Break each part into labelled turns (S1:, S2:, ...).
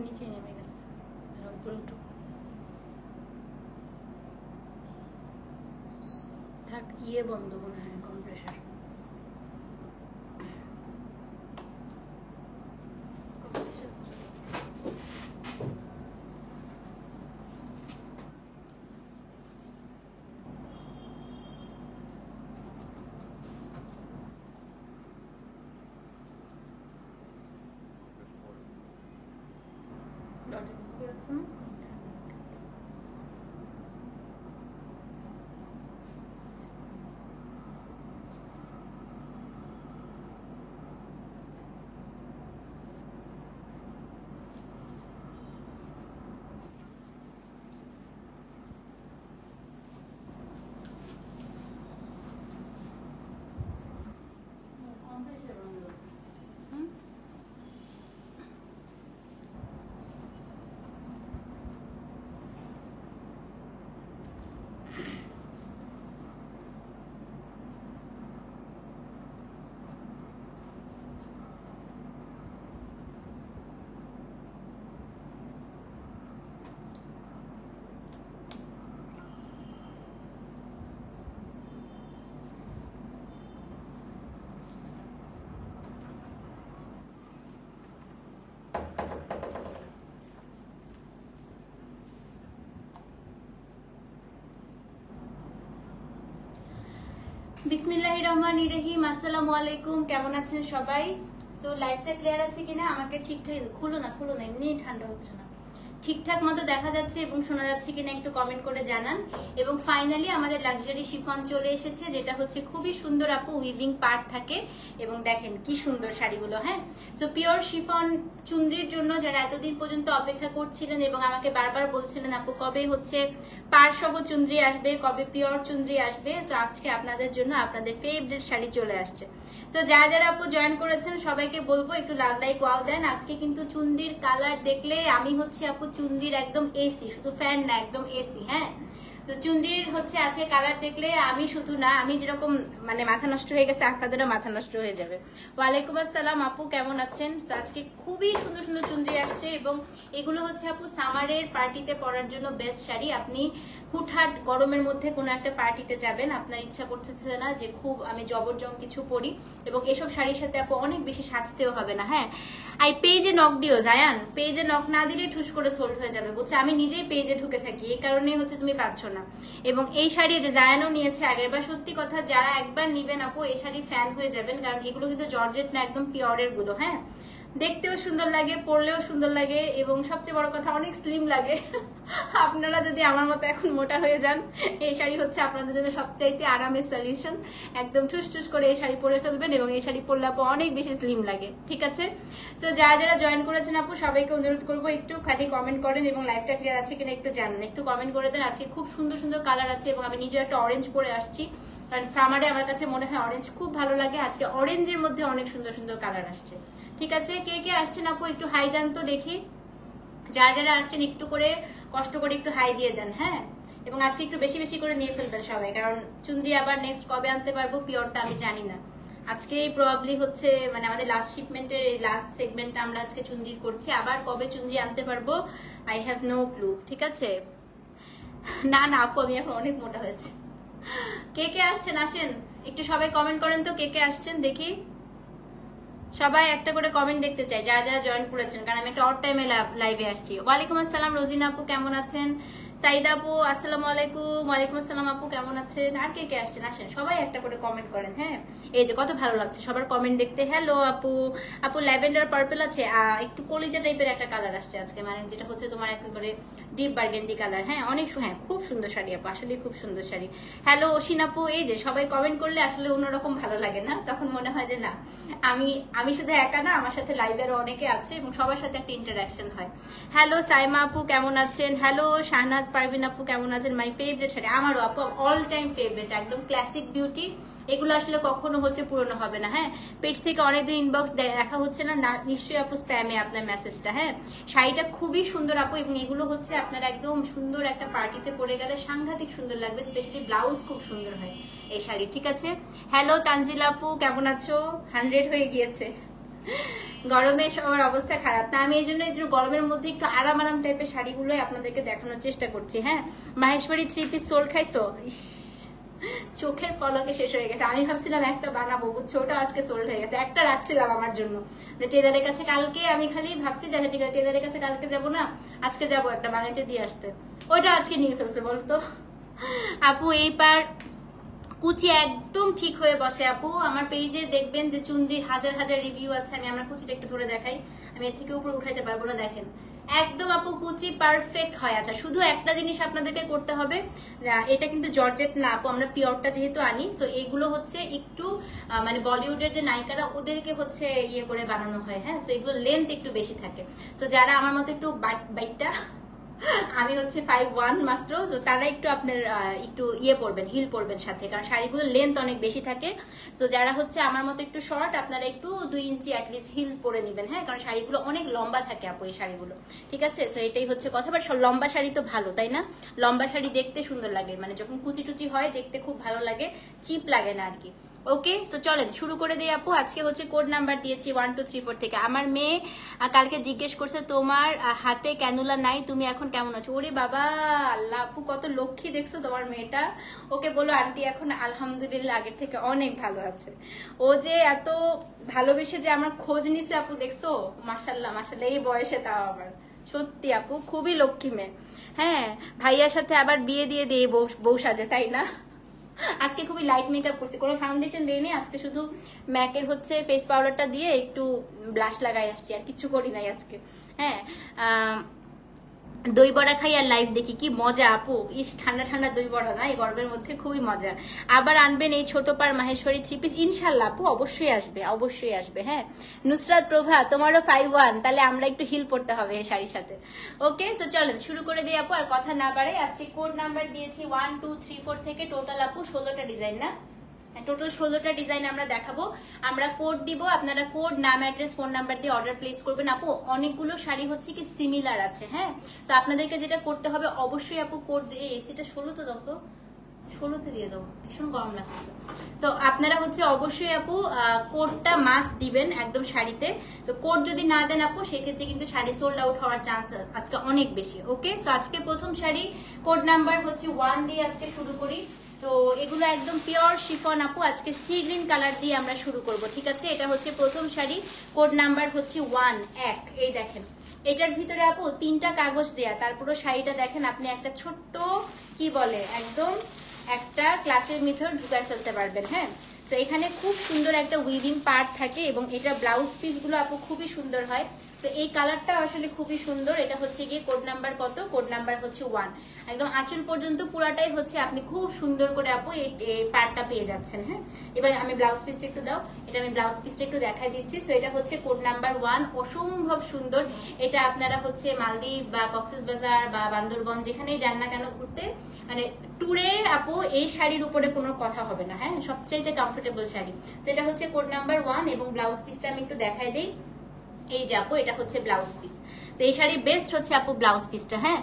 S1: নিচে নেমে গেছে, উপরে উঠো। থাক, ইয়ে বন্ধ মনে হয়, কম্প্রেসার। বিসমিল্লাহির রহমানির রহিম। আসসালামু আলাইকুম, কেমন আছেন সবাই? তো লাইভটা ক্লিয়ার আছে কিনা? আমাকে ঠিকঠাক খুলো না, এমনি ঠান্ডা হচ্ছে না, ঠিকঠাক মতো দেখা যাচ্ছে এবং শোনা যাচ্ছে কিনা একটু কমেন্ট করে জানান। এবং ফাইনালি আমাদের লাক্সারি শিফন চলে এসেছে, যেটা হচ্ছে খুবই সুন্দর আপু, উইভিং পার্ট থাকে এবং দেখেন কি সুন্দর শাড়িগুলো। হ্যাঁ, সো পিওর শিফন চুনরির জন্য যারা এতদিন পর্যন্ত অপেক্ষা করছিলেন এবং আমাকে বারবার বলছিলেন আপু কবে হচ্ছে পাড় সহ চুনরি আসবে, কবে পিওর চুনরি আসবে, তো আজকে আপনাদের জন্য আপনাদের ফেভারিট শাড়ি চলে আসছে। তো যারা যারা আপু জয়েন করেছেন সবাইকে বলবো একটু লাভ লাইক ওয়াও দেন। আজকে কিন্তু চুনরির কালার দেখলে আমি হচ্ছে আপু চুনরির একদম এসি, শুধু ফ্যান না, একদম এসি। হ্যাঁ, তো চুনরির হচ্ছে আজকে কালার দেখলে আমি শুধু না, আমি যেরকম মানে মাথা নষ্ট হয়ে গেছে, আপনাদেরও মাথা নষ্ট হয়ে যাবে। ওয়ালাইকুম আসসালাম আপু, কেমন আছেন? তো আজকে খুবই সুন্দর সুন্দর চুনরি আসছে এবং এগুলো হচ্ছে আপু সামারের পার্টিতে পরার জন্য বেস্ট শাড়ি। আপনি হুটহাট গরমের মধ্যে কোনো একটা পার্টিতে যাবেন, আপনার ইচ্ছা করতেছে না যে খুব আমি জবরজং কিছু পরি, এবং এসব শাড়ির সাথে আপু অনেক বেশি সাজতেও হবে না। হ্যাঁ, আই পেজে নক দিও জায়ান, পেজে নক না দিলে ঠুস করে সোল্ড হয়ে যাবে, বুঝছো? আমি নিজেই পেজে ঢুকে থাকি, এই কারণেই হচ্ছে তুমি পাচ্ছ না। এবং এই শাড়ি যে জায়ানও নিয়েছে আগের বার, সত্যি কথা যারা একবার নিবেন আপু এই শাড়ির ফ্যান হয়ে যাবেন, কারণ এগুলো কিন্তু জর্জেট না, একদম পিওরের গুলো। হ্যাঁ, দেখতেও সুন্দর লাগে, পরলেও সুন্দর লাগে এবং সবচেয়ে বড় কথা অনেক স্লিম লাগে। আপনারা যদি আমার মতো এখন মোটা হয়ে যান, এই শাড়ি হচ্ছে আপনাদের জন্য সবচাইতে আরামের সলিউশন। একদম ঠুস ঠুস করে এই শাড়ি পরে ফেলবেন এবং এই শাড়ি পরলে আপু অনেক বেশি স্লিম লাগে। ঠিক আছে, তো যারা যারা জয়েন করেছেন আপু সবাইকে অনুরোধ করবো একটু খালি কমেন্ট করেন এবং লাইভটা ক্লিয়ার আছে কিনা একটু জানান, একটু কমেন্ট করে দেন। আজকে খুব সুন্দর সুন্দর কালার আছে এবং আমি নিজেও একটা অরেঞ্জ পরে আসছি, কারণ সামারে আমার কাছে মনে হয় অরেঞ্জ খুব ভালো লাগে। আজকে অরেঞ্জের মধ্যে অনেক সুন্দর সুন্দর কালার আসছে। ঠিক আছে, কে কে আসছেন আপু একটু হাই দেন তো দেখি। যারা যারা আসছেন একটু করে কষ্ট করে একটু হাই দিয়ে দেন। হ্যাঁ, এবং আজকে একটু বেশি বেশি করে নিয়ে ফেলবেন সবাই, কারণ চুনরি আবার নেক্সট কবে আনতে পারবো পিওরটা আমি জানি না। আজকেই প্রবাবলি হচ্ছে মানে আমাদের লাস্ট শিপমেন্টের এই লাস্ট সেগমেন্টটা আমরা আজকে চুনরির করছি, আবার কবে চুনরি আনতে পারবো আই হ্যাভ নো ক্লু। ঠিক আছে, না না আপু আমি এখন অনেক মোটা হয়েছে। কে কে আসছেন আসেন একটু সবাই কমেন্ট করেন তো, কে কে আসছেন দেখি। সবাই একটা করে কমেন্ট দেখতে চাই যারা যারা জয়েন করেছেন, কারণ আমি একটা অড টাইমে লাইভে আসছি। ওয়ালাইকুম আসসালাম রোজিনা আপু, কেমন আছেন? সাইদা আপু আসসালামু আলাইকুম। ওয়ালাইকুম আসসালাম আপু, কেমন আছেন? আর কে কে আসছেন আসেন, সবাই একটা করে কমেন্ট করেন। হ্যাঁ, এই যে কত ভালো লাগছে সবার কমেন্ট দেখতে। হ্যালো আপু, আপু ল্যাভেন্ডার পার্পল আছে, একটু কলিজা টাইপের একটা কালার আসছে আজকে, মানে যেটা হচ্ছে তোমার একেবারে ডিপ বার্গেন্ডি কালার। হ্যাঁ, অনেক হ্যাঁ খুব সুন্দর শাড়ি আপু, আসলে খুব সুন্দর শাড়ি। হ্যালো অসিন আপু, এই যে সবাই কমেন্ট করলে আসলে অন্যরকম ভালো লাগে না, তখন মনে হয় যে না আমি শুধু একা না, আমার সাথে লাইভে আরো অনেকে আছে এবং সবার সাথে একটা ইন্টারাকশন হয়। হ্যালো সাইমা আপু, কেমন আছেন? হ্যালো শাহনাজ পারভিন আপু, কেমন আছেন? মাই ফেভারিট শাড়ি, আমারও আপু অল টাইম ফেভারিট, একদম ক্লাসিক বিউটি। এগুলো আসলে কখনো হচ্ছে পুরনো হবে না। হ্যাঁ, পেজ থেকে অনেকদিন ইনবক্স দেখা হচ্ছে না, নিশ্চয়ই আপু স্প্যামে আপনার মেসেজটা। হ্যাঁ, শাড়িটা খুবই সুন্দর আপু এবং এগুলো হচ্ছে আপনার একদম সুন্দর একটা পার্টিতে পরে গেলে সাংঘাতিক সুন্দর লাগবে, স্পেশালি ব্লাউজ খুব সুন্দর হয় এই শাড়ি। ঠিক আছে, হ্যালো তানজিলা আপু, কেমন আছো? 100 হয়ে গিয়েছে। গরমে সবার অবস্থা খারাপ, না আমি এই জন্য একটু গরমের মধ্যে একটু আরাম আরাম টাইপের শাড়িগুলোই আপনাদেরকে দেখানোর চেষ্টা করছি। হ্যাঁ, মাহেশ্বরী 3 পিস সোল খাইছো? ইস, চোখের পলকে শেষ হয়ে গেছে। আমি ভাবছিলাম একটা বানাবো, বুঝছো, ওটা আজকে সোল্ড হয়ে গেছে। একটা রাখছিলাম আমার জন্য, যে টেলারের কাছে কালকে, আমি খালি ভাবছি যে ঠিক আছে টেলারের কাছে কালকে যাবো না, আজকে যাবো একটা বানাইতে দিয়ে আসতে, ওইটা আজকে নিয়ে ফেলছে বলতো। আপু এইবার কুচি একদম ঠিক হয়ে বসে আপু। আমার পেজে দেখবেন যে চুনরির হাজার হাজার রিভিউ আছে। আমি আমার কুচিটা একটু ধরে দেখাই, আমি এর থেকে উপরে উঠাইতে পারবো না। দেখেন একদম আপু কুচি পারফেক্ট হয়। আচ্ছা, শুধু একটা জিনিস আপনাদেরকে করতে হবে, এটা কিন্তু জর্জেট না আপু, আমরা পিওরটা যেহেতু আনি, সো এগুলো হচ্ছে একটু মানে বলিউডের যে নায়িকারা ওদেরকে হচ্ছে ইয়ে করে বানানো হয়। হ্যাঁ, সো এগুলো লেন্থ একটু বেশি থাকে। সো যারা আমার মতো একটু বাইটটা, আমি হচ্ছে 5'1" মাত্র, তো তারা একটু আপনার একটু ইয়ে পরবেন, হিল পরবেন সাথে, কারণ শাড়িগুলো লেন্থ অনেক বেশি থাকে। তো যারা হচ্ছে আমার মতো একটু শর্ট, আপনারা একটু 2 ইঞ্চি অ্যাটলিস্ট হিল পরে নেবেন। হ্যাঁ, কারণ শাড়িগুলো অনেক লম্বা থাকে আপু এই শাড়িগুলো, ঠিক আছে? সো এটাই হচ্ছে কথা। বাট লম্বা শাড়ি তো ভালো, তাই না? লম্বা শাড়ি দেখতে সুন্দর লাগে, মানে যখন কুচি টুচি হয় দেখতে খুব ভালো লাগে, চিপ লাগে না আর কি। ওকে, সো চলেন শুরু করে দিই আপু। আজকে হচ্ছে কোড নাম্বার দিয়েছি 1 2 3 4 থেকে। আমার মেয়ে কালকে জিজ্ঞেস করছে তোমার হাতে ক্যানুলা নাই, তুমি এখন কেমন আছো? ওরে বাবা, আল্লাহ আপু কত লক্ষ্মী দেখছো তোমার মেয়েটা। ওকে বলো আন্টি এখন আলহামদুলিল্লাহ আগের থেকে অনেক ভালো আছে। ও যে এত ভালোবেসে যে আমার খোঁজ নিছে আপু, দেখছো? মাশাল্লাহ মাশাল্লাহ, এই বয়সে তাও আবার। সত্যি আপু খুবই লক্ষ্মী মেয়ে। হ্যাঁ, ভাইয়ার সাথে আবার বিয়ে দিয়ে দিয়ে বউ সাজে, তাই না? আজকে খুবই লাইট মেকআপ করছি, কোনো ফাউন্ডেশন দিইনি। আজকে শুধু ম্যাকের হচ্ছে ফেস পাউডারটা দিয়ে একটু ব্লাশ লাগাই আসছি, আর কিছু করি নাই আজকে। হ্যাঁ, দই বড়া খাই আর লাইভ দেখি, কি মজা আপু। ইস, ঠান্ডা ঠান্ডা দই বড়া না এই গরমের মধ্যে, খুবই মজা। আবার আনবেন এই ছোট পার মাহেশ্বরী 3 পিস? ইনশাল্লাহ আপু, অবশ্যই আসবে, অবশ্যই আসবে। হ্যাঁ, নুসরাত প্রভা তোমারও 5'1", তাহলে আমরা একটু হিল পড়তে হবে এই শাড়ির সাথে। ওকে, তো চলেন শুরু করে দিই আপু, আর কথা না বাড়াই। আজকে কোড নাম্বার দিয়েছি 1 2 3 4 থেকে, টোটাল আপু 16টা ডিজাইন না, টোটাল 16টা ডিজাইন আমরা দেখাবো। আমরা কোড দিব, আপনারা code, name, address, phone number দিয়ে অর্ডার প্লেস করবেন। আপু অনেকগুলো শাড়ি হচ্ছে কি সিমিলার আছে। হ্যাঁ, তো আপনাদেরকে যেটা করতে হবে অবশ্যই আপু কোড দিয়ে, এসিটা 16তে দাও তো, 16তে দিয়ে দাও, ভীষণ গরম লাগছে। তো আপনারা হচ্ছে অবশ্যই আপু কোডটা মাস্ট দিবেন একদম শাড়িতে। তো কোড যদি না দেন আপু, সেক্ষেত্রে কিন্তু শাড়ি সোল্ড আউট হওয়ার চান্স আজকে অনেক বেশি। ওকে, সো আজকে প্রথম শাড়ি কোড নাম্বার হচ্ছে 1 দিয়ে আজকে শুরু করি। তো এগুলো একদম পিওর শিফন আপু, আজকে সি গ্রিন কালার দিয়ে আমরা শুরু করব, ঠিক আছে? এটা হচ্ছে প্রথম শাড়ি, কোড নাম্বার হচ্ছে 1 1। এই দেখেন, এটার ভিতরে আপু 3টা কাগজ দেয়া, তারপরে শাড়িটা দেখেন আপনি একটা ছোট্ট কি বলে একদম একটা ক্লাচের ভিতর ঢুকায় ফেলতে পারবেন। হ্যাঁ, তো এখানে খুব সুন্দর একটা উইভিং পার্ট থাকে, এবং এটা ব্লাউজ পিস গুলো আপু খুবই সুন্দর হয়। তো এই কালারটা আসলে খুবই সুন্দর। এটা হচ্ছে গিয়ে কোড নাম্বার কত? কোড নাম্বার হচ্ছে 1। একদম আঁচল পর্যন্ত পুরাটাই হচ্ছে আপনি খুব সুন্দর করে আপু এই পার্টটা পেয়ে যাচ্ছেন। হ্যাঁ, এবার আমি ব্লাউজ পিসটা একটু দাও, এটা আমি ব্লাউজ পিসটা একটু দেখাই দিচ্ছি। সো এটা হচ্ছে কোড নাম্বার 1, অসম্ভব সুন্দর। এটা আপনারা হচ্ছে মালদ্বীপ বা কক্সবাজার বা বান্দরবন যেখানেই যান না কেন ঘুরতে, মানে ট্যুরের আপু এই শাড়ির উপরে কোনো কথা হবে না। হ্যাঁ, সবচাইতে কমফোর্টেবল শাড়ি। সেটা হচ্ছে কোড নাম্বার 1, এবং ব্লাউজ পিসটা আমি একটু দেখাই দিই। এই যে আপু এটা হচ্ছে ব্লাউজ পিস। তো এই শাড়ির বেস্ট হচ্ছে আপু ব্লাউজ পিসটা। হ্যাঁ,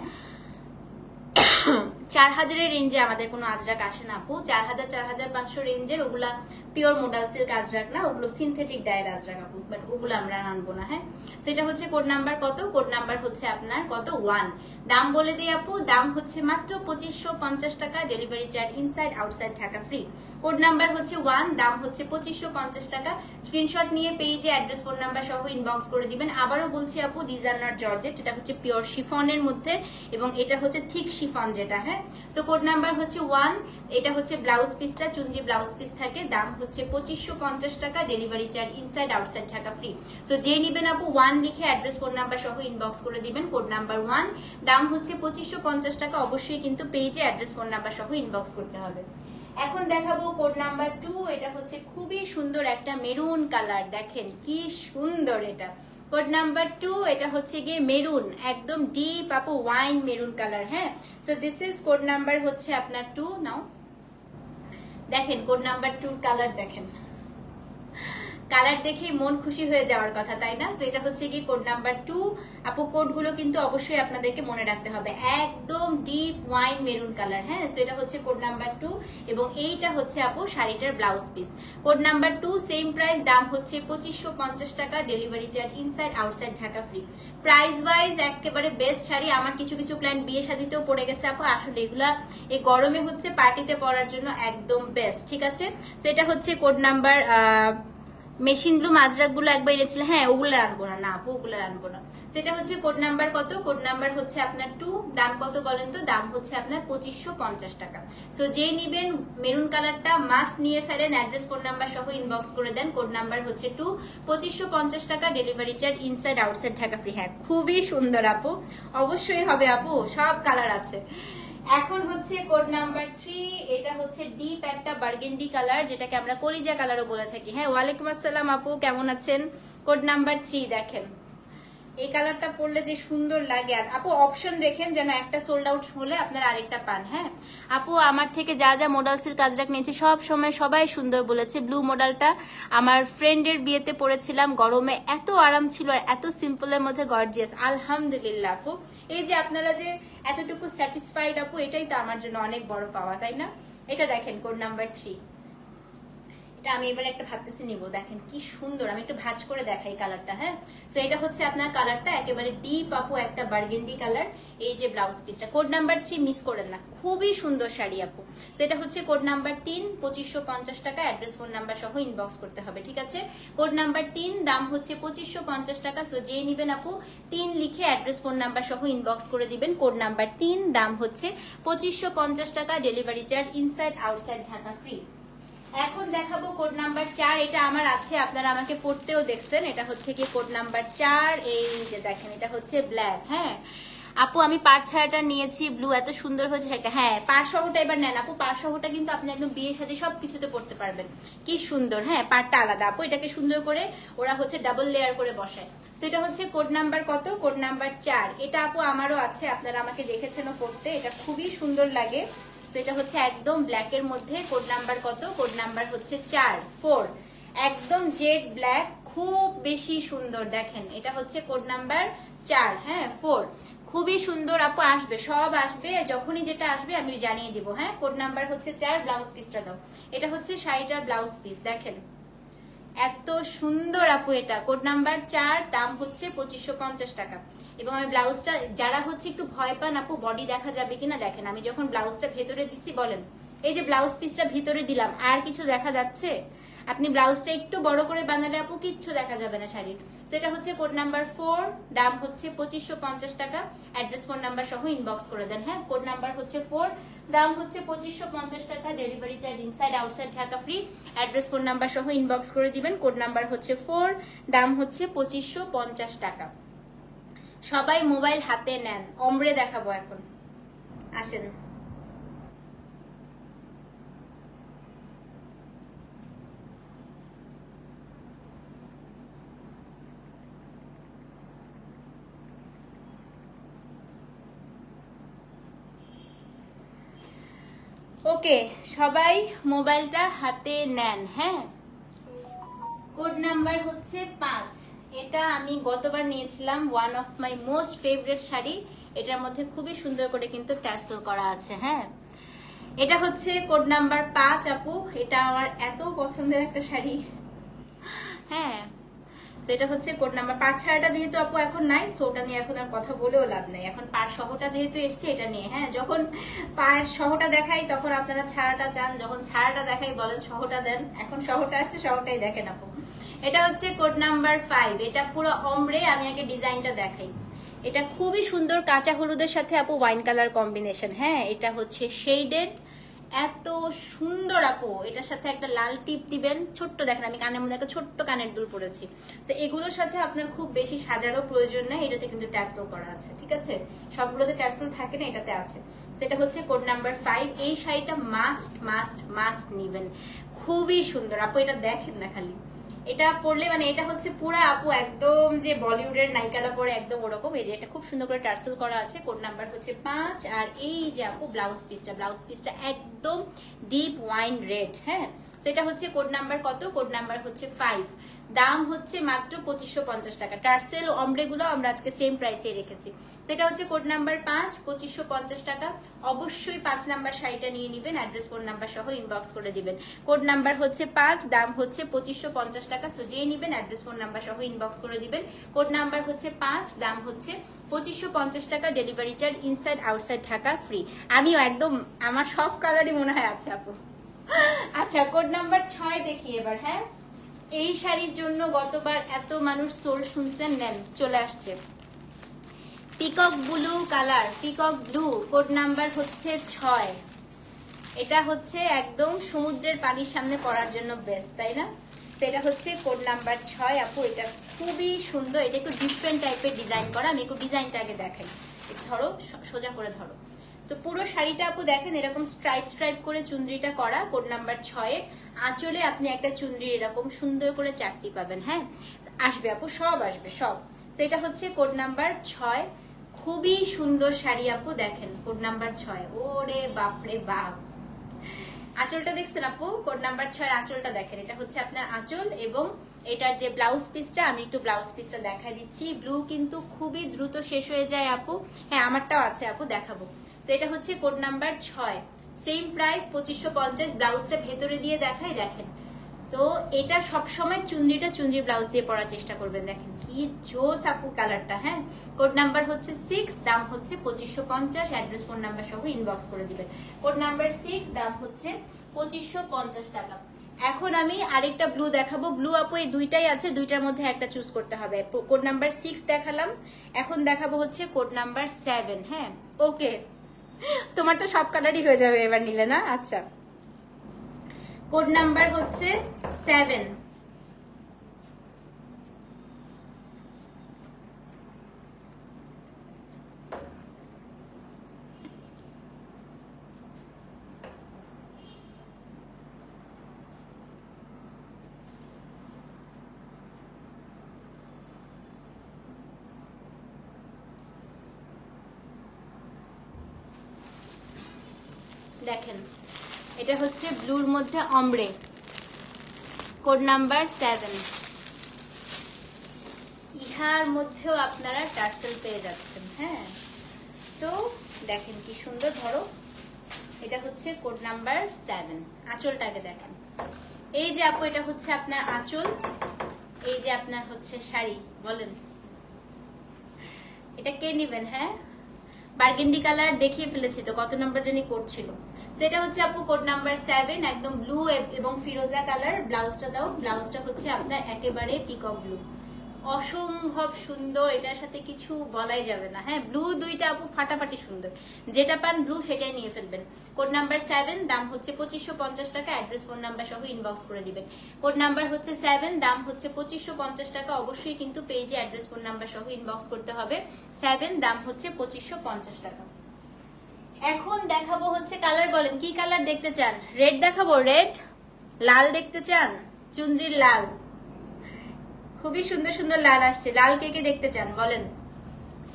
S1: 4000-এর রেঞ্জে আমাদের কোনো আজরাক আসে না আপু, 4000 4500 রেঞ্জের ওগুলা পিওর মোডাল সিল্ক আজরাক না, ওগুলো সিনথেটিক ডায়ের আজরাক আপু, বাট ওগুলো আমরা আনবো না। হ্যাঁ, সেটা হচ্ছে কোড নাম্বার কত? কোড নাম্বার হচ্ছে আপনার কত? 1। দাম বলে দিই আপু, দাম হচ্ছে মাত্র 2550 টাকা, delivery charge inside outside Dhaka free. Code number হচ্ছে 1, দাম হচ্ছে 2550 টাকা। স্ক্রিনশট নিয়ে পেজে অ্যাড্রেস, ফোন নাম্বার সহ ইনবক্স করে দিবেন। আবারও বলছি আপু, দিজ আর নট জর্জেট, এটা হচ্ছে পিওর শিফনের মধ্যে, এবং এটা হচ্ছে থিক শিফন যেটা। হ্যাঁ, সো কোড নাম্বার হচ্ছে 1। এটা হচ্ছে ব্লাউজ পিসটা, চুনরি ব্লাউজ পিস থাকে, দাম হচ্ছে 2550 টাকা, delivery charge inside outside Dhaka free. So যে নিবেন আপু 1 লিখে অ্যাড্রেস, ফোন নাম্বার সহ ইনবক্স করে দিবেন। কোড নাম্বার 1, দাম হচ্ছে 2550 টাকা। অবশ্যই কিন্তু পেজে অ্যাড্রেস, ফোন নাম্বার সহ ইনবক্স করতে হবে। এখন দেখাবো কোড নাম্বার 2। এটা হচ্ছে খুবই সুন্দর একটা মেরুন কালার, দেখেন কি সুন্দর এটা। কোড নাম্বার 2, এটা হচ্ছে গিয়ে মেরুন, একদম ডিপ আপু ওয়াইন মেরুন কালার। হ্যাঁ, so this is code number হচ্ছে আপনার 2। নাও দেখেন কোড নাম্বার 2 কালার, দেখেন কালার দেখে মন খুশি হয়ে যাওয়ার কথা, তাই না? তো এটা হচ্ছে কি কোড নাম্বার 2। আপু কোডগুলো কিন্তু অবশ্যই আপনাদেরকে মনে রাখতে হবে, একদম ডিপ ওয়াইন মেরুন কালার। হ্যাঁ, তো এটা হচ্ছে কোড নাম্বার 2 এবং এইটা হচ্ছে আপু শাড়িটার blouse piece. Code number 2 same price, দাম হচ্ছে 2550 টাকা, delivery charge inside outside Dhaka free. Price wise একেবারে বেস্ট শাড়ি। আমার কিছু কিছু ক্লায়েন্ট বিয়ে শাদিতেও পড়ে গেছে আপু, আসলে এগুলা এই গরমে হচ্ছে পার্টিতে পরার জন্য একদম বেস্ট। ঠিক আছে, সেটা হচ্ছে কোড নাম্বার মেশিন ব্লু মাজরাক গুলো একবার এনেছিল, হ্যাঁ ওগুলো আনবো না, আপু ওগুলো আনবো না। সেটা হচ্ছে কোড নাম্বার কত? কোড নাম্বার হচ্ছে আপনার 2, দাম কত বলেন তো? দাম হচ্ছে আপনার 2550 টাকা। সো যেই নিবেন মেরুন কালারটা মাস্ট নিয়ে ফেলেন, অ্যাড্রেস ফোন নাম্বার সহ ইনবক্স করে দেন। কোড নাম্বার হচ্ছে 2, 2550 টাকা, delivery charge inside outside Dhaka free. হ্যাঁ খুবই সুন্দর আপু, অবশ্যই হবে আপু, সব কালার আছে। এখন হচ্ছে কোড নাম্বার 3, এটা হচ্ছে ডিপ একটা বার্গেন্ডি কালার, যেটাকে আমরা কলিজা কালারও বলে থাকি। হ্যাঁ ওয়ালাইকুম আসসালাম আপু, কেমন আছেন? কোড নাম্বার 3 দেখেন, এই কালারটা পরলে যে সুন্দর লাগে। আর আপু অপশন রেখেন যেন একটা সোল্ড আউট হলে আপনার আরেকটা পান। হ্যাঁ আপু আমার থেকে যা যা মডেলসের কাজরাক নিয়েছে সব সময় সবাই সুন্দর বলেছে। ব্লু মডেলটা আমার ফ্রেন্ডের বিয়েতে পরেছিলাম, গরমে এত আরাম ছিল আর এত সিম্পলের মধ্যে গর্জিয়াস। আলহামদুলিল্লাহ আপু, এই যে আপনারা যে এতটুকু স্যাটিসফাইড আপু, এটাই তো আমার জন্য অনেক বড় পাওয়া, তাই না? এটা দেখেন কোড নাম্বার 3, এটা আমি এবার একটা ভাবতেছি নিব। দেখেন কি সুন্দর, আমি একটু ভাঁজ করে দেখাই কালারটা। হ্যাঁ, সো এটা হচ্ছে আপনার কালারটা একেবারে ডিপ আপু একটা বার্গেন্ডি কালার। এই যে ব্লাউজ পিসটা, কোড নাম্বার 3 মিস করেন না, খুবই সুন্দর শাড়ি আপু। সো এটা হচ্ছে কোড নাম্বার 3, 2550 টাকা, অ্যাড্রেস ফোন নাম্বার সহ ইনবক্স করতে হবে। ঠিক আছে, কোড নাম্বার 3, দাম হচ্ছে 2550 টাকা। সো যে নিবেন আপু 3 লিখে অ্যাড্রেস ফোন নাম্বার সহ ইনবক্স করে দিবেন। কোড নাম্বার 3, দাম হচ্ছে 2550 টাকা, delivery charge inside outside Dhaka free. এখন দেখাবো কোড নাম্বার 4, এটা আমার আছে, আপনারা আমাকে পড়তেও দেখছেন। এটা হচ্ছে কি কোড নাম্বার 4, এই যে দেখেন এটা হচ্ছে ব্ল্যাক। হ্যাঁ আপু আমি পাড় ছায়াটা নিয়েছি, ব্লু এত সুন্দর হয়েছে এটা। হ্যাঁ পাড় সহটা এবার নেন আপু, পাড় সহটা কিন্তু আপনি একদম বিয়ের সাথে সবকিছুতে পড়তে পারবেন, কি সুন্দর। হ্যাঁ পাড়টা আলাদা আপু, এটাকে সুন্দর করে ওরা হচ্ছে ডাবল লেয়ার করে বসায়। সেটা হচ্ছে কোড নাম্বার কত? Code number 4। এটা আপু আমারও আছে, আপনারা আমাকে দেখেছেনও পড়তে, এটা খুবই সুন্দর লাগে। এটা হচ্ছে একদম ব্ল্যাকের মধ্যে। কোড নাম্বার কত? কোড নাম্বার হচ্ছে 4, একদম জেড ব্ল্যাক, খুব বেশি সুন্দর। দেখেন এটা হচ্ছে কোড নাম্বার 4, হ্যাঁ 4, খুবই সুন্দর আপু। আসবে, সব আসবে, যখনই যেটা আসবে আমি জানিয়ে দিব। হ্যাঁ কোড নাম্বার হচ্ছে 4, ব্লাউজ পিসটা দাও। এটা হচ্ছে শাড়িটার ব্লাউজ পিস, দেখেন এত সুন্দর আপু। এটা কোড নাম্বার 4, দাম হচ্ছে 2550 টাকা। এবং আমি ব্লাউজটা, যারা হচ্ছে একটু ভয় পান আপু বডি দেখা যাবে কিনা, দেখেন আমি যখন ব্লাউজটা ভেতরে দিছি, বলেন এই যে ব্লাউজ পিসটা ভিতরে দিলাম, আর কিছু দেখা যাচ্ছে? আপনি ব্লাউজটা একটু বড় করে বানালে আপু কিচ্ছু দেখা যাবে না শাড়ির। সেটা হচ্ছে কোড নাম্বার 4, দাম হচ্ছে 2550 টাকা, অ্যাড্রেস ফোন নাম্বার সহ ইনবক্স করে দেন। হ্যাঁ কোড নাম্বার হচ্ছে 4, দাম হচ্ছে 2550 টাকা, delivery charge inside outside Dhaka free, address phone number সহ ইনবক্স করে দিবেন। কোড নাম্বার হচ্ছে 4, দাম হচ্ছে 2550 টাকা। সবাই মোবাইল হাতে নেন, অমরে দেখাবো এখন, আসেন। ওকে সবাই মোবাইলটা হাতে নেন। হ্যাঁ কোড নাম্বার হচ্ছে 5, এটা আমি গতবার নিয়েছিলাম, one of my most favourite sari. এটার মধ্যে খুবই সুন্দর করে কিন্তু ট্যাসেল করা আছে। হ্যাঁ এটা হচ্ছে কোড নাম্বার 5 আপু, এটা আমার এত পছন্দের একটা শাড়ি। হ্যাঁ সেটা হচ্ছে কোড নাম্বার 5। ছাড়াটা যেহেতু আপু এখন নাই, সো ওটা নিয়ে এখন আর কথা বলেও লাভ নাই, এখন পাড় সহটা যেহেতু এসছে এটা নিয়ে। হ্যাঁ যখন পাড় সহটা দেখাই তখন আপনারা ছাড়াটা চান, যখন ছাড়াটা দেখাই বলেন সহটা দেন। এখন সহটা আসছে, সহটাই দেখেন আপু। এটা হচ্ছে কোড নাম্বার 5, এটা পুরো অমরে। আমি আগে ডিজাইনটা দেখাই, এটা খুবই সুন্দর কাঁচা হলুদের সাথে আপু ওয়াইন কালার কম্বিনেশন। হ্যাঁ এটা হচ্ছে শেডেড, এত সুন্দর আপু। এটার সাথে একটা লাল টিপ দিবেন, ছোট্ট দেখেন আমি কানের মধ্যে একটা ছোট্ট কানের দুল পরেছি। তো এগুলোর সাথে আপনার খুব বেশি সাজারও প্রয়োজন নেই, এটাতে কিন্তু ট্যাসেল করা আছে। ঠিক আছে, সবগুলোতে ট্যাসেল থাকে না, এটাতে আছে। সেটা হচ্ছে কোড নাম্বার 5। এই শাড়িটা মাস্ট মাস্ট মাস্ট নিবেন, খুবই সুন্দর আপু। এটা দেখেন না খালি, এটা পরলে মানে এটা হচ্ছে পুরা আপু একদম যে বলিউডের নায়িকারা পরে একদম ওরকম। এই যে এটা খুব সুন্দর করে টার্সেল করা আছে। কোড নাম্বার হচ্ছে 5। আর এই যে আপু ব্লাউজ পিসটা একদম ডিপ ওয়াইন রেড। হ্যাঁ সেটা হচ্ছে কোড নাম্বার কত? কোড নাম্বার হচ্ছে 5, দাম হচ্ছে মাত্র 2550 টাকা। টার্সেল অমব্রে গুলো আমরা আজকে সেম প্রাইসে রেখেছি। সেটা হচ্ছে কোড নাম্বার 5, 2550 টাকা। অবশ্যই 5 নাম্বার শাড়িটা নিয়ে নেবেন, অ্যাড্রেস ফোন নাম্বার সহ ইনবক্স করে দিবেন। কোড নাম্বার হচ্ছে 5, দাম হচ্ছে 2550 টাকা। সো যে নিবেন অ্যাড্রেস ফোন নাম্বার সহ ইনবক্স করে দিবেন। কোড নাম্বার হচ্ছে 5, দাম হচ্ছে 2550 টাকা। Delivery charge inside outside Dhaka free. আমিও একদম আমার সব কালারই মনে হয় আছে আপু। আচ্ছা, কোড নাম্বার 6 দেখি এবার। হ্যাঁ, এই শাড়ির জন্য গতবার এত মানুষ সোল শুনছেন, নেন চলে আসছে। Peacock blue colour, peacock blue, code number হচ্ছে 6। এটা হচ্ছে একদম সমুদ্রের পানির সামনে পড়ার জন্য বেস্ট, তাই না? সেটা হচ্ছে কোড নাম্বার 6 আপু। এটা খুবই সুন্দর, এটা একটু ডিফারেন্ট টাইপের ডিজাইন করা। আমি একটু ডিজাইনটা আগে দেখাই, ধরো সোজা করে ধরো। তো পুরো শাড়িটা আপু দেখেন এরকম স্ট্রাইপ স্ট্রাইপ করে চুনরিটা করা। কোড নাম্বার 6 আঁচলে আপনি একটা চুনরি এরকম সুন্দর করে চাকতি পাবেন। হ্যাঁ, আসবে আপু, সব আসবে সব। সেটা হচ্ছে কোড নাম্বার 6। খুবই সুন্দর শাড়ি আপু, দেখেন কোড নাম্বার 6। ওরে বাপরে বাপ, আঁচলটা দেখছেন আপু? কোড নাম্বার 6 আঁচলটা দেখেন। এটা হচ্ছে আপনার আঁচল এবং এটার যে ব্লাউজ পিসটা, আমি একটু ব্লাউজ পিসটা দেখাই দিচ্ছি। ব্লু কিন্তু খুবই দ্রুত শেষ হয়ে যায় আপু। হ্যাঁ, আমারটাও আছে আপু, দেখাবো। এটা হচ্ছে কোড নাম্বার 6, সেম প্রাইস 2550। ব্লাউজটা ভেতরে দিয়ে দেখাই, দেখেন। তো এটা সবসময় চুনরিটা চুনরি ব্লাউজ দিয়ে পরার চেষ্টা করবেন। দেখেন কি জোস আপু কালারটা। হ্যাঁ, কোড নাম্বার হচ্ছে 6, দাম হচ্ছে 2550। অ্যাড্রেস ফোন নাম্বার সহ ইনবক্স করে দিবেন। কোড নাম্বার 6, দাম হচ্ছে 2550 টাকা। এখন আমি আরেকটা ব্লু দেখাবো। ব্লু আপু এই দুইটাই আছে, দুইটার মধ্যে একটা চুজ করতে হবে। কোড নাম্বার 6 দেখালাম, এখন দেখাবো হচ্ছে কোড নাম্বার 7। হ্যাঁ, ওকে, তোমার তো সব কালারই হয়ে যাবে এবার নিলে না? আচ্ছা, কোড নাম্বার হচ্ছে 7। দেখেন এটা হচ্ছে ব্লুর মধ্যে অমব্রে, কোড নাম্বার 7। ইহার মধ্যেও আপনারা টার্সেল পেয়ে যাচ্ছেন। হ্যাঁ, তো দেখেন কি সুন্দর। ধরো, এটা হচ্ছে কোড নাম্বার 7। আঁচলটাকে দেখেন। এই যে আপু, এটা হচ্ছে আপনার আঁচল, এই যে আপনার হচ্ছে শাড়ি। বলেন এটা কে নিবেন? হ্যাঁ, বার্গেন্ডি কালার দেখিয়ে ফেলেছি তো, কত নাম্বার জানি কোড ছিল। সেটা হচ্ছে আপু কোড নাম্বার 7, একদম ব্লু এবং ফিরোজা কালার। ব্লাউজটা দাও। ব্লাউজটা হচ্ছে আপনার একেবারে পিকক ব্লু, অসম্ভব সুন্দর। এটার সাথে কিছু বলাই যাবে না। হ্যাঁ, ব্লু দুইটা আপু ফাটাফাটি সুন্দর। যেটা পান ব্লু সেটাই নিয়ে ফেলবেন। কোড নাম্বার 7, দাম হচ্ছে 2550 টাকা। অ্যাড্রেস ফোন নাম্বার সহ ইনবক্স করে দিবেন। কোড নাম্বার হচ্ছে 7, দাম হচ্ছে 2550 টাকা। অবশ্যই কিন্তু পেজে অ্যাড্রেস ফোন নাম্বার সহ ইনবক্স করতে হবে। 7, দাম হচ্ছে 2550 টাকা। এখন দেখাবো হচ্ছে কালার। বলেন কি কালার দেখতে চান? রেড দেখাবো? রেড, লাল দেখতে চান? চুনরির লাল, খুবই সুন্দর সুন্দর লাল আসছে। লাল কে কে দেখতে চান বলেন?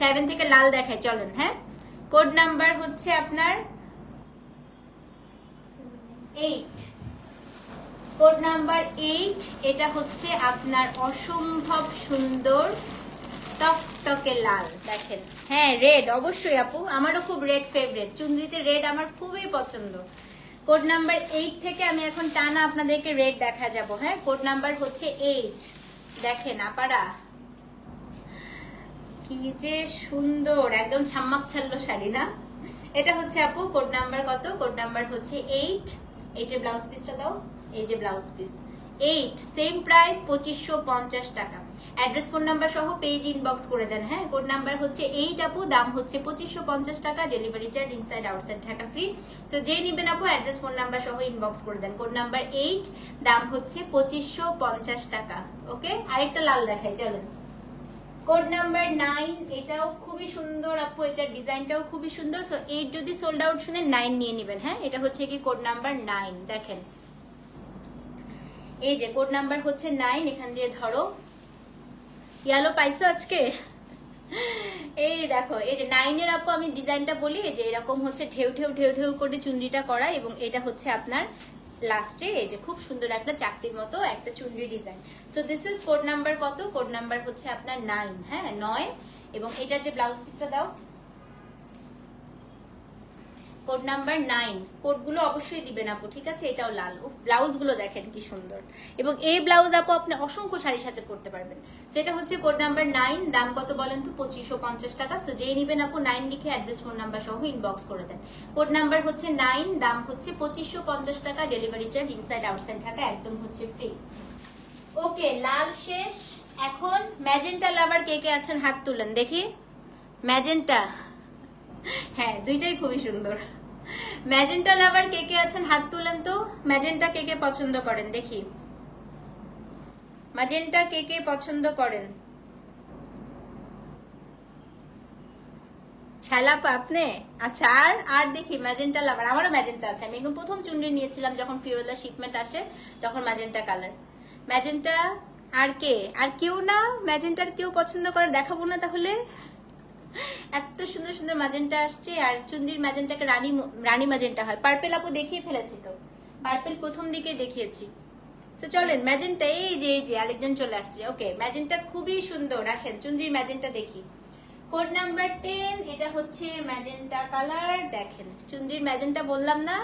S1: 7 থেকে লাল দেখায়, চলেন। হ্যাঁ, কোড নাম্বার হচ্ছে আপনার 8, কোড নাম্বার 8। এটা হচ্ছে আপনার অসম্ভব সুন্দর টকটকে লাল। দেখেন, হ্যাঁ রেড, অবশ্যই আপু, আমারও খুব রেড ফেভারিট। চুনরিতে রেড আমার খুবই পছন্দ। কোড নাম্বার 8 থেকে আমি এখন টানা আপনাদেরকে রেড দেখা যাব। হ্যাঁ, কোড নাম্বার হচ্ছে 8। দেখেন আপারা কি যে সুন্দর, একদম ছাম্মাক ছাল্লো শাড়ি না? এটা হচ্ছে আপু কোড নাম্বার কত? কোড নাম্বার হচ্ছে 8। এইটার ব্লাউজ পিসটা দাও। এই যে ব্লাউজ পিস 8, সেম প্রাইস 2550 টাকা। অ্যাড্রেস ফোন নাম্বার সহ পেজ ইনবক্স করে দেন। হ্যাঁ, কোড নাম্বার হচ্ছে 8 আপু, দাম হচ্ছে 2550 টাকা। Delivery charge inside outside Dhaka free. So যে নিবেন আপু অ্যাড্রেস ফোন নাম্বার সহ ইনবক্স করে দেন। কোড নাম্বার 8, দাম হচ্ছে 2550 টাকা। ওকে, আরেকটা লাল দেখাই, চলেন। কোড নাম্বার 9, এটাও খুবই সুন্দর আপু, এটার ডিজাইনটাও খুবই সুন্দর। সো 8 যদি সোল্ড আউট শুনে 9 নিয়ে নেবেন। হ্যাঁ, এটা হচ্ছে কি কোড নাম্বার 9। দেখেন এই যে কোড নাম্বার হচ্ছে 9। এখান দিয়ে ধরো, ইয়ালো পাইছো আজকে? এই দেখো, এই যে 9 এর আপু আমি ডিজাইনটা বলি, এই যে এরকম হচ্ছে ঢেউ ঢেউ ঢেউ ঢেউ করে চুনরিটা করা, এবং এটা হচ্ছে আপনার লাস্টে এই যে খুব সুন্দর একটা চাকরির মতো একটা chunri design. So this is code number কত? কোড নাম্বার হচ্ছে আপনার 9, হ্যাঁ 9। এবং এটার যে ব্লাউজ পিসটা দাও, কোড নাম্বার 9। কোডগুলো অবশ্যই দিবেন আপু, ঠিক আছে? এটাও লাল। ব্লাউজ গুলো দেখেন কি সুন্দর, এবং এই ব্লাউজ আপু আপনি অসংখ্য শাড়ির সাথে পরতে পারবেন। সেটা হচ্ছে কোড নাম্বার 9। দাম কত বলেন তো? 2550 টাকা। সো যেই নিবেন আপু 9 লিখে অ্যাড্রেস ফোন নাম্বার সহ ইনবক্স করে দেন। কোড নাম্বার হচ্ছে 9, দাম হচ্ছে 2550 টাকা। Delivery charge inside outside Dhaka একদম হচ্ছে ফ্রি। ওকে, লাল শেষ। এখন ম্যাজেন্টা লাভার কে কে আছেন হাত তুলেন দেখি। ম্যাজেন্টা, হ্যাঁ দুইটাই খুবই সুন্দর। ম্যাজেন্টা লাভার কে কে আছেন হাত তুলেন তো। ম্যাজেন্টা কে কে পছন্দ করেন দেখি। ম্যাজেন্টা কে কে পছন্দ করেন? শালাপা আপনি? আচ্ছা, আর দেখি ম্যাজেন্টা লাভার। আমারও ম্যাজেন্টা আছে। আমি একদম প্রথম চুনরি নিয়েছিলাম যখন ফিরোজা শিপমেন্ট আসে, তখন ম্যাজেন্টা কালার। ম্যাজেন্টা আর কে? আর কেউ না? ম্যাজেন্টার কেউ পছন্দ করে দেখাবো না তাহলে? এত সুন্দর সুন্দর ম্যাজেন্টা আসছে। আর চুন্দির ম্যাজেন্টাকে রানী ম্যাজেন্টা হয়। পার্পেল আপু দেখিয়ে ফেলেছি তো, পার্পেল প্রথম দিকে দেখিয়েছি। তো চলেন ম্যাজেন্টা, এই যে আরেকজন চলে আসছে। ওকে, ম্যাজেন্টা খুবই সুন্দর। আসেন চুন্দির ম্যাজেন্টা দেখি। কোড নাম্বার 10, এটা হচ্ছে ম্যাজেন্টা কালার। দেখেন চুন্দির ম্যাজেন্টা বললাম না,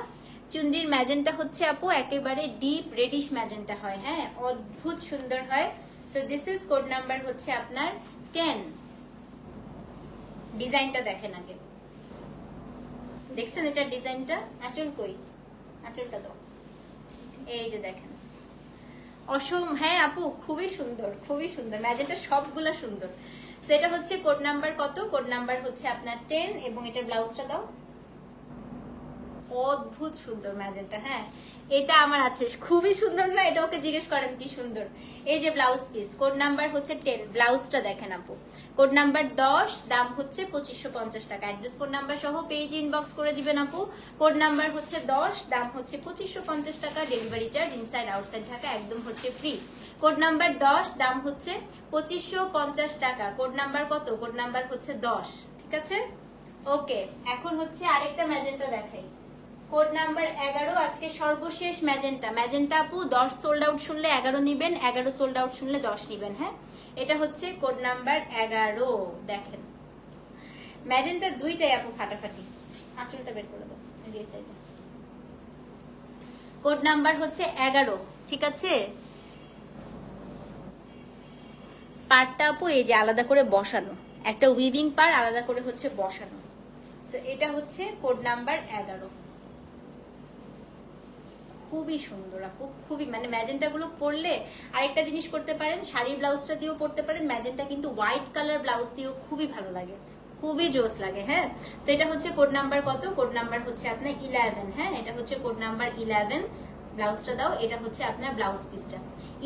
S1: চুন্দির ম্যাজেন্টা হচ্ছে আপু একেবারে ডিপ রেডিশ ম্যাজেন্টা হয়, হ্যাঁ অদ্ভুত সুন্দর হয়। So this is code number হচ্ছে আপনার 10। ডিজাইনটা দেখেন আগে, দেখছেন এটা ডিজাইনটা? আঁচল কই? আঁচলটা দাও। এই যে দেখেন, হ্যাঁ আপু খুবই সুন্দর, খুবই সুন্দর ম্যাজেন্টা, সবগুলা সুন্দর। সেটা হচ্ছে কোড নাম্বার কত? কোড নাম্বার হচ্ছে আপনার 10। এবং এটা ব্লাউজটা দাও। অদ্ভুত সুন্দর ম্যাজেন্টা, হ্যাঁ এটা আমার আছে। খুবই সুন্দর না? এটা ওকে জিজ্ঞেস করেন কি সুন্দর। এই যে ব্লাউজ পিস, কোড নাম্বার হচ্ছে 10। ব্লাউজটা দেখেন আপু, কোড নাম্বার 10, দাম হচ্ছে 2550 টাকা। অ্যাড্রেস ফোন নাম্বার সহ পেজ ইনবক্স করে দিবেন আপু। কোড নাম্বার হচ্ছে 10, দাম হচ্ছে 2550 টাকা। Delivery charge inside outside Dhaka একদম হচ্ছে ফ্রি। কোড নাম্বার 10, দাম হচ্ছে 2550 টাকা। কোড নাম্বার কত? কোড নাম্বার হচ্ছে 10, ঠিক আছে? ওকে, এখন হচ্ছে আরেকটা ম্যাজেন্টা দেখাই। কোড নাম্বার 11, আজকে সর্বশেষ ম্যাজেন্টা। ম্যাজেন্টা আপু 10 সোল্ড আউট শুনলে 11 নিবেন, 11 সোল্ড আউট শুনলে 10 নিবেন, হ্যাঁ এটা হচ্ছে কোড নাম্বার 11। দেখেন ম্যাজেন্টা দুইটাই আপু ফাটাফাটি। আঁচলটা বের করে দাও। কোড নাম্বার হচ্ছে 11, ঠিক আছে? পারটা আপু এই যে আলাদা করে বসানো, একটা উইভিং পার আলাদা করে হচ্ছে বসানো। তো এটা হচ্ছে কোড নাম্বার 11। খুবই সুন্দর আপু, খুবই, মানে ম্যাজেন্টা গুলো পরলে আরেকটা জিনিস করতে পারেন, শাড়ির ব্লাউজটা দিয়েও পরতে পারেন। ম্যাজেন্টা কিন্তু হোয়াইট কালার ব্লাউজ দিয়েও খুবই ভালো লাগে, খুবই জোস লাগে, হ্যাঁ। সেটা হচ্ছে কোড নাম্বার কত? কোড নাম্বার হচ্ছে আপনার 11, হ্যাঁ এটা হচ্ছে কোড নাম্বার 11। ব্লাউজটা দাও। এটা হচ্ছে আপনার ব্লাউজ পিসটা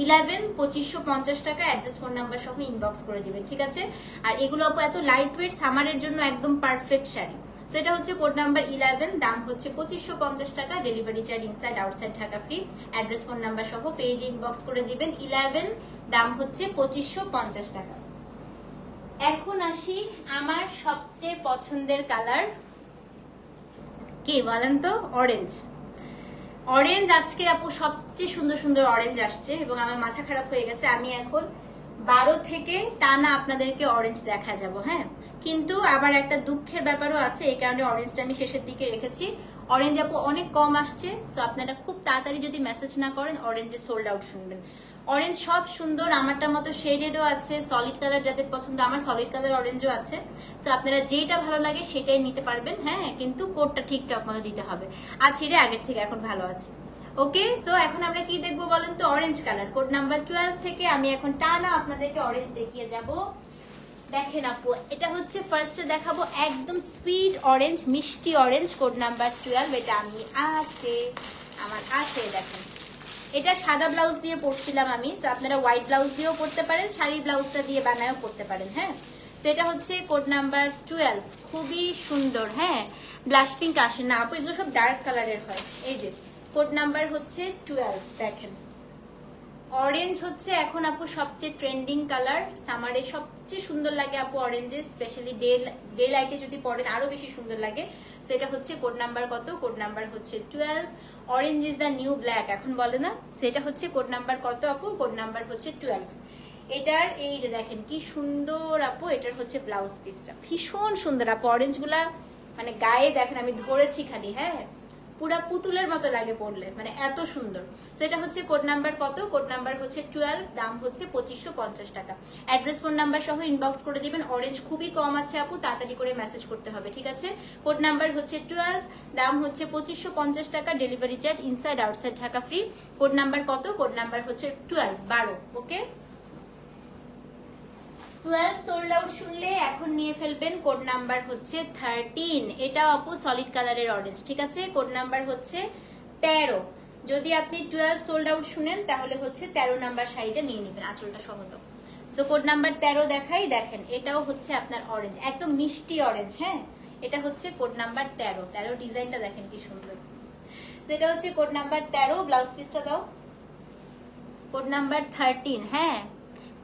S1: 11, 2550 টাকা। অ্যাড্রেস ফোন নাম্বার সহ ইনবক্স করে দিবেন, ঠিক আছে? আর এগুলো আপু এত লাইট ওয়েট, সামারের জন্য একদম পারফেক্ট শাড়ি। সেটা হচ্ছে কোড নাম্বার 11, দাম হচ্ছে 2550 টাকা। Delivery charge inside outside Dhaka free. Address phone number সহ পেজ ইনবক্স করে দিবেন। 11, দাম হচ্ছে 2550 টাকা। এখন আসি আমার সবচেয়ে পছন্দের কালার কি বলেন তো? অরেঞ্জ। অরেঞ্জ আজকে আপু সবচেয়ে সুন্দর সুন্দর অরেঞ্জ আসছে এবং আমার মাথা খারাপ হয়ে গেছে। আমি এখন 12 থেকে টানা আপনাদেরকে অরেঞ্জ দেখা যাব, হ্যাঁ কিন্তু আবার একটা দুঃখের ব্যাপারও আছে, এই কারণে অরেঞ্জটা আমি শেষের দিকে রেখেছি। অরেঞ্জ আপু অনেক কম আসছে, সো আপনারা খুব তাড়াতাড়ি যদি মেসেজ না করেন অরেঞ্জে সোল্ড আউট শুনবেন। অরেঞ্জ সব সুন্দর, আমারটার মতো শেডেডও আছে, সলিড কালার যাদের পছন্দ, আমার সলিড কালার অরেঞ্জও আছে। সো আপনারা যেটা ভালো লাগে সেটাই নিতে পারবেন, হ্যাঁ কিন্তু কোডটা ঠিকঠাক মতো দিতে হবে। আজ ছেড়ে আগের থেকে এখন ভালো আছে। ওকে, সো এখন আমরা কি দেখবো বলেন তো? Orange colour. কোড নাম্বার 12 থেকে আমি এখন টানা আপনাদেরকে অরেঞ্জ দেখিয়ে যাব। দেখেন আপু, এটা হচ্ছে ফার্স্টে দেখাবো একদম সুইট অরেঞ্জ, মিষ্টি অরেঞ্জ। কোড নাম্বার 12, এটা আমি আমার আছে। দেখেন এটা সাদা ব্লাউজ দিয়ে পরছিলাম আমি, তো আপনারা হোয়াইট ব্লাউজ দিয়েও পরতে পারেন, শাড়ির ব্লাউজটা দিয়ে বানায়ও পরতে পারেন, হ্যাঁ। সেটা হচ্ছে কোড নাম্বার 12, খুবই সুন্দর, হ্যাঁ ব্লাশ পিঙ্ক আসে না আপু, এগুলো সব ডার্ক কালারের হয়। এই যে কোড নাম্বার হচ্ছে 12। দেখেন অরেঞ্জ হচ্ছে এখন আপু সবচেয়ে ট্রেন্ডিং কালার, সামারে সবচেয়ে সুন্দর লাগে আপু অরেঞ্জে, স্পেশালি ডে লাইটে যদি পরেন আরো বেশি সুন্দর লাগে। সেটা হচ্ছে কোড নাম্বার কত? কোড নাম্বার হচ্ছে 12। Orange is the new black এখন বলে না, সেটা হচ্ছে কোড নাম্বার কত আপু? কোড নাম্বার হচ্ছে 12। এটার এই যে দেখেন কি সুন্দর আপু, এটার হচ্ছে ব্লাউজ পিসটা ভীষণ সুন্দর আপু। অরেঞ্জ গুলা মানে গায়ে দেখেন, আমি ধরেছি খালি, হ্যাঁ পুরা পুতুলের মতো লাগে পড়লে, মানে এত সুন্দর। সেটা হচ্ছে কোড নাম্বার কত? কোড নাম্বার হচ্ছে 12, দাম হচ্ছে 2550 টাকা। অ্যাড্রেস ফোন নাম্বার সহ ইনবক্স করে দিবেন। অরেঞ্জ খুবই কম আছে আপু, তাড়াতাড়ি করে মেসেজ করতে হবে, ঠিক আছে? কোড নাম্বার হচ্ছে 12, দাম হচ্ছে 2550 টাকা। Delivery charge inside outside Dhaka free. Code number কত? কোড নাম্বার হচ্ছে 12। ওকে, 12 সোল্ড আউট শুনলে এখন নিয়ে ফেলবেন। কোড নাম্বার হচ্ছে 13। এটা আপু সলিড কালারের অরেঞ্জ, ঠিক আছে? কোড নাম্বার হচ্ছে 13। যদি আপনি 12 সোল্ড আউট শুনেন তাহলে হচ্ছে 13 নাম্বার শাড়িটা নিয়ে নেবেন, আঁচলটা সহ তো। সো কোড নাম্বার 13 দেখাই, দেখেন এটাও হচ্ছে আপনার অরেঞ্জ, একদম মিষ্টি অরেঞ্জ। হ্যাঁ, এটা হচ্ছে কোড নাম্বার 13। 13 ডিজাইনটা দেখেন কি সুন্দর। সেটা হচ্ছে কোড নাম্বার 13। ব্লাউজ পিসটা দাও। Code number 13। হ্যাঁ,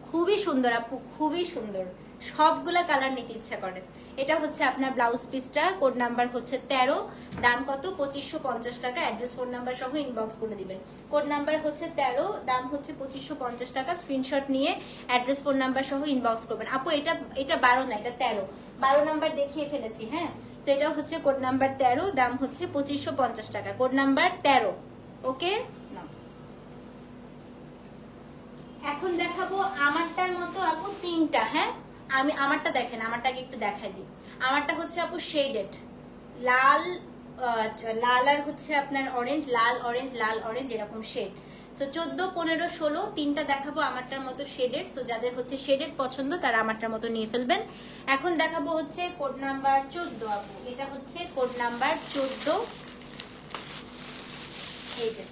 S1: খুবই সুন্দর আপু, খুবই সুন্দর, সবগুলা কালার নিতে ইচ্ছা করে। এটা হচ্ছে আপনার ব্লাউজ পিসটা। কোড নাম্বার হচ্ছে 13, দাম কত? 2550 টাকা। অ্যাড্রেস ফোন নাম্বার সহ ইনবক্স করে দিবেন। কোড নাম্বার হচ্ছে 13, দাম হচ্ছে 2550 টাকা। স্ক্রিনশট নিয়ে অ্যাড্রেস ফোন নাম্বার সহ ইনবক্স করবেন। আপু এটা 12 না, এটা 13। 12 নাম্বার দেখিয়ে ফেলেছি। হ্যাঁ, তো এটা হচ্ছে কোড নাম্বার 13, দাম হচ্ছে 2550 টাকা। Code number 13। ওকে, এখন দেখাবো আমারটার মতো আপু তিনটা। হ্যাঁ, আমি আমারটা দেখেন, আমারটাকে একটু দেখাই দিই। আমারটা হচ্ছে আপু শেডেড লাল, লাল আর হচ্ছে আপনার অরেঞ্জ, লাল অরেঞ্জ, লাল অরেঞ্জ, এরকম শেড। সো 14, 15, 16 তিনটা দেখাবো আমারটার মতো শেডেড। সো যাদের হচ্ছে শেডেড পছন্দ তারা আমারটার মতো নিয়ে ফেলবেন। এখন দেখাবো হচ্ছে কোড নাম্বার 14 আপু। এটা হচ্ছে কোড নাম্বার 14। এই যে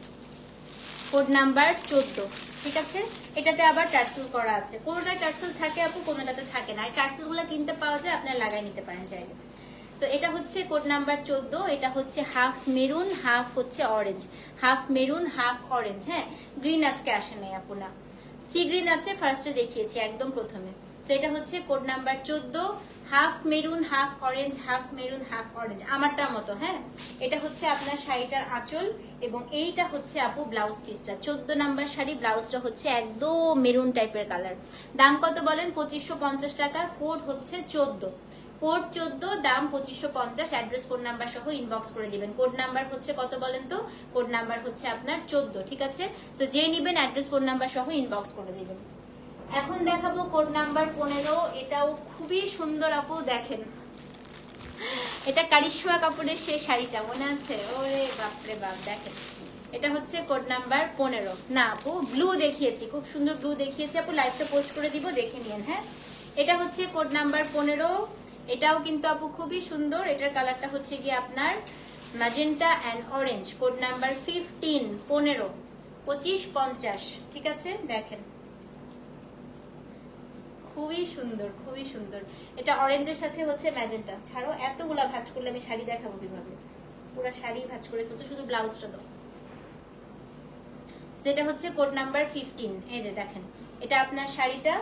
S1: কোড নাম্বার 14, ঠিক আছে? এটাতে আবার টার্সেল করা আছে। কোনটা টার্সেল থাকে আপু, কোনটাতে থাকে না। আর টার্সেল গুলো কিনতে পাওয়া যায়, আপনারা লাগাই নিতে পারেন চাইলে। তো এটা হচ্ছে কোড নাম্বার 14। এটা হচ্ছে হাফ মেরুন, হাফ হচ্ছে orange, half maroon, half orange. হ্যাঁ, গ্রিন আজকে আসে নাই আপু, না সি গ্রিন আছে, ফার্স্টে দেখিয়েছি একদম প্রথমে। তো এটা হচ্ছে code number 14, half maroon, half orange, half maroon, half orange, আমারটার মতো। হ্যাঁ, এটা হচ্ছে আপনার শাড়িটার আঁচল এবং এইটা হচ্ছে আপু ব্লাউজ পিসটা। 14 নাম্বার শাড়ি, ব্লাউজটা হচ্ছে একদম মেরুন টাইপের কালার। দাম কত বলেন? 2550 টাকা। কোড হচ্ছে 14, কোড 14, দাম 2550। অ্যাড্রেস ফোন নাম্বার সহ ইনবক্স করে দিবেন। কোড নাম্বার হচ্ছে কত বলেন তো? কোড নাম্বার হচ্ছে আপনার 14, ঠিক আছে? তো যে নিবেন অ্যাড্রেস ফোন নাম্বার সহ ইনবক্স করে দিবেন। এখন দেখাবো কোড নাম্বার 15। এটাও খুবই সুন্দর আপু, দেখেন এটা কারিশমা কাপড়ের সেই শাড়িটা মনে আছে? ওরে বাপরে বাপ, দেখেন এটা হচ্ছে কোড নাম্বার 15। না আপু, ব্লু দেখিয়েছি, খুব সুন্দর ব্লু দেখিয়েছি আপু, লাইভটা পোস্ট করে দিব, দেখে নিন। হ্যাঁ, এটা হচ্ছে কোড নাম্বার 15। এটাও কিন্তু আপু খুবই সুন্দর। এটার কালারটা হচ্ছে গিয়ে আপনার magenta and orange. Code number 15, 15, 2550, ঠিক আছে? দেখেন খুবই সুন্দর, খুবই সুন্দর। এটা অরেঞ্জের সাথে হচ্ছে ম্যাজেন্টা। ছাড়ো, এতগুলা ভাঁজ করলে আমি শাড়ি দেখাবো কিভাবে? পুরো শাড়ি ভাঁজ করে ফেলছো, শুধু ব্লাউজটা দাও। যেটা হচ্ছে কোড নাম্বার 15। এই যে দেখেন, এটা আপনার শাড়িটা,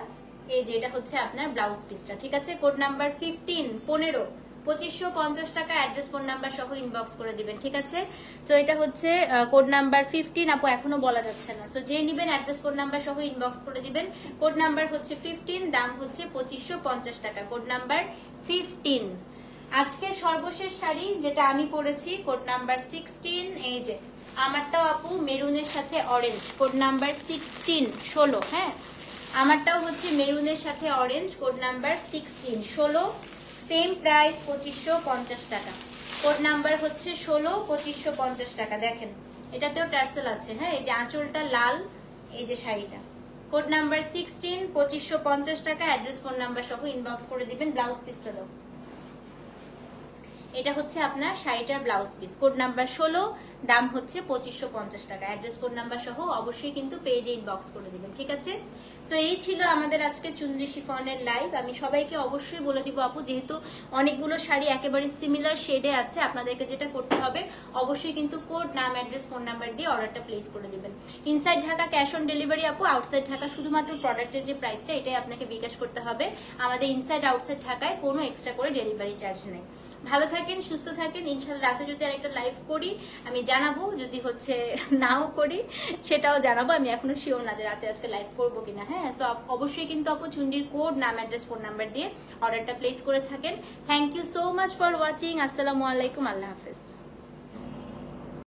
S1: এই যে এটা হচ্ছে আপনার ব্লাউজ পিসটা, ঠিক আছে? কোড নাম্বার 15, 15, 2550 টাকা। অ্যাড্রেস ফোন নাম্বার সহ ইনবক্স করে দিবেন, ঠিক আছে? সো এটা হচ্ছে কোড নাম্বার 15 আপু, এখনো বলা যাচ্ছে না। সো যে নিবেন অ্যাড্রেস ফোন নাম্বার সহ ইনবক্স করে দিবেন। কোড নাম্বার হচ্ছে 15, দাম হচ্ছে 2550 টাকা। Code number 15। আজকে সর্বশেষ শাড়ি যেটা আমি পরেছি, কোড নাম্বার 16। এই যে আমারটাও আপু মেরুনের সাথে অরেঞ্জ, কোড নাম্বার 16, 16। হ্যাঁ, আমারটাও হচ্ছে মেরুনের সাথে orange, code number 16, 16। Same price 2550 টাকা। কোড নাম্বার হচ্ছে 16, 2550 টাকা। দেখেন এটাতেও টার্সেল আছে। হ্যাঁ, এই যে আঁচলটা লাল, এই যে শাড়িটা। কোড নাম্বার 16, 2550 টাকা। অ্যাড্রেস ফোন নাম্বার সহ ইনবক্স করে দিবেন। ব্লাউজ পিসটা দাও। এটা হচ্ছে আপনার শাড়িটার ব্লাউজ পিস। কোড নাম্বার 16, দাম হচ্ছে 2550 টাকা। অ্যাড্রেস কোড নাম্বার সহ অবশ্যই কিন্তু পেজে ইনবক্স করে দিবেন, ঠিক আছে? সো এই ছিল আমাদের আজকে চুনরি শিফনের লাইভ। আমি সবাইকে অবশ্যই বলে দিব আপু, যেহেতু অনেকগুলো শাড়ি একেবারে সিমিলার শেডে আছে, আপনাদেরকে যেটা করতে হবে অবশ্যই কিন্তু code, name, address, phone number দিয়ে অর্ডারটা প্লেস করে দিবেন। Inside Dhaka cash on delivery আপু, আউটসাইড ঢাকা শুধুমাত্র প্রোডাক্টের যে প্রাইসটা এটাই আপনাকে বিকাশ করতে হবে। আমাদের ইনসাইড আউটসাইড ঢাকায় কোনো এক্সট্রা করে ডেলিভারি চার্জ নেই। ভালো থাকবেন। থাকেন, সুস্থ থাকেন। ইনশাল্লাহ রাতে যদি আরেকটা লাইভ করি আমি জানাবো, যদি হচ্ছে নাও করি সেটাও জানাবো। আমি এখনো শিওর না যে রাতে আজকে লাইভ করবো কিনা। হ্যাঁ, সো অবশ্যই কিন্তু আপু চুন্ডির code, name, address, phone number দিয়ে অর্ডারটা প্লেস করে থাকেন। Thank you so much for watching. আসসালামু আলাইকুম, আল্লাহ হাফেজ।